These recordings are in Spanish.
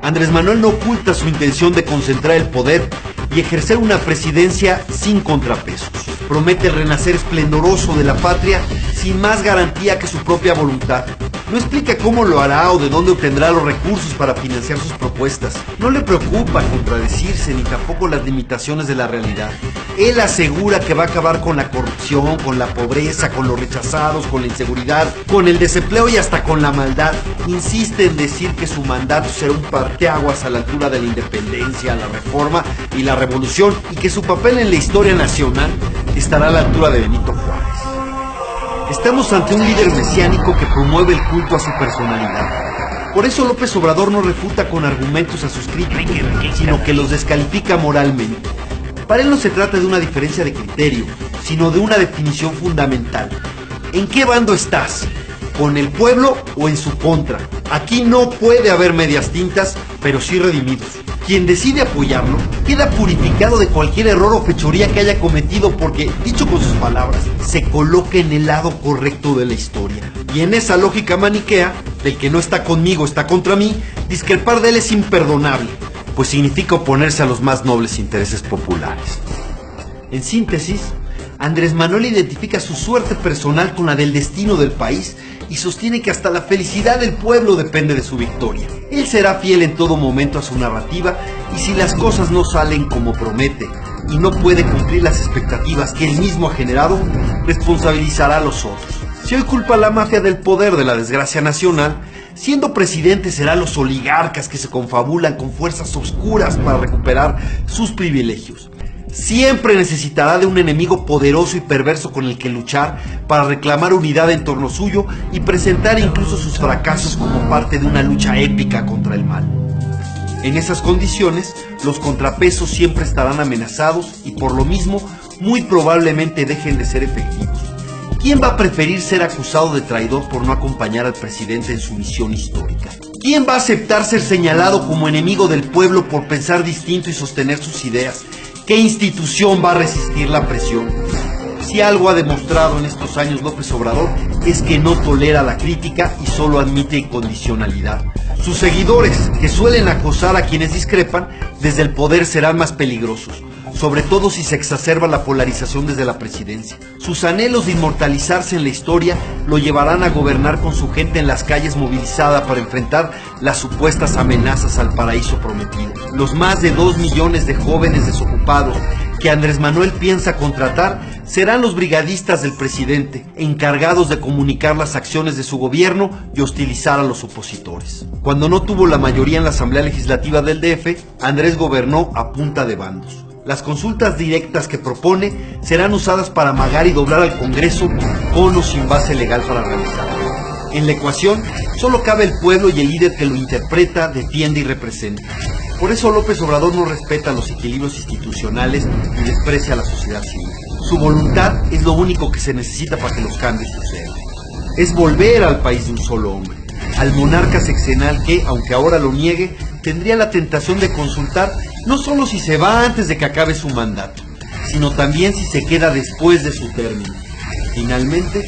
Andrés Manuel no oculta su intención de concentrar el poder y ejercer una presidencia sin contrapesos. Promete el renacer esplendoroso de la patria sin más garantía que su propia voluntad. No explica cómo lo hará o de dónde obtendrá los recursos para financiar sus propuestas. No le preocupa contradecirse ni tampoco las limitaciones de la realidad. Él asegura que va a acabar con la corrupción, con la pobreza, con los rechazados, con la inseguridad, con el desempleo y hasta con la maldad. Insiste en decir que su mandato será un parteaguas a la altura de la independencia, la reforma y la revolución, y que su papel en la historia nacional estará a la altura de Benito Juárez. Estamos ante un líder mesiánico que promueve el culto a su personalidad. Por eso López Obrador no refuta con argumentos a sus críticos, sino que los descalifica moralmente. Para él no se trata de una diferencia de criterio, sino de una definición fundamental. ¿En qué bando estás? ¿Con el pueblo o en su contra? Aquí no puede haber medias tintas, pero sí redimidos. Quien decide apoyarlo queda purificado de cualquier error o fechoría que haya cometido porque, dicho con sus palabras, se coloca en el lado correcto de la historia. Y en esa lógica maniquea, del que no está conmigo está contra mí, discrepar de él es imperdonable, pues significa oponerse a los más nobles intereses populares. En síntesis, Andrés Manuel identifica su suerte personal con la del destino del país y sostiene que hasta la felicidad del pueblo depende de su victoria. Él será fiel en todo momento a su narrativa y si las cosas no salen como promete y no puede cumplir las expectativas que él mismo ha generado, responsabilizará a los otros. Si hoy culpa a la mafia del poder de la desgracia nacional, siendo presidente será a los oligarcas que se confabulan con fuerzas oscuras para recuperar sus privilegios. Siempre necesitará de un enemigo poderoso y perverso con el que luchar para reclamar unidad en torno suyo y presentar incluso sus fracasos como parte de una lucha épica contra el mal. En esas condiciones, los contrapesos siempre estarán amenazados y por lo mismo, muy probablemente dejen de ser efectivos. ¿Quién va a preferir ser acusado de traidor por no acompañar al presidente en su misión histórica? ¿Quién va a aceptar ser señalado como enemigo del pueblo por pensar distinto y sostener sus ideas? ¿Qué institución va a resistir la presión? Si algo ha demostrado en estos años López Obrador es que no tolera la crítica y solo admite incondicionalidad. Sus seguidores, que suelen acosar a quienes discrepan, desde el poder serán más peligrosos, sobre todo si se exacerba la polarización desde la presidencia. Sus anhelos de inmortalizarse en la historia lo llevarán a gobernar con su gente en las calles movilizada para enfrentar las supuestas amenazas al paraíso prometido. Los más de 2 millones de jóvenes desocupados que Andrés Manuel piensa contratar serán los brigadistas del presidente, encargados de comunicar las acciones de su gobierno y hostilizar a los opositores. Cuando no tuvo la mayoría en la Asamblea Legislativa del DF, Andrés gobernó a punta de bandos. Las consultas directas que propone serán usadas para amagar y doblar al Congreso con o sin base legal para realizarlo. En la ecuación solo cabe el pueblo y el líder que lo interpreta, defiende y representa. Por eso López Obrador no respeta los equilibrios institucionales y desprecia a la sociedad civil. Su voluntad es lo único que se necesita para que los cambios sucedan. Es volver al país de un solo hombre, al monarca sexenal que, aunque ahora lo niegue, tendría la tentación de consultar no solo si se va antes de que acabe su mandato, sino también si se queda después de su término. Finalmente,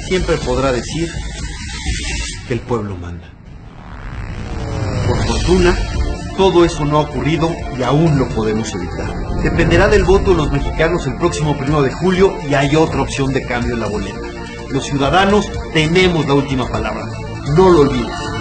siempre podrá decir que el pueblo manda. Por fortuna, todo eso no ha ocurrido y aún lo podemos evitar. Dependerá del voto de los mexicanos el próximo 1 de julio y hay otra opción de cambio en la boleta. Los ciudadanos tenemos la última palabra. No lo olvides.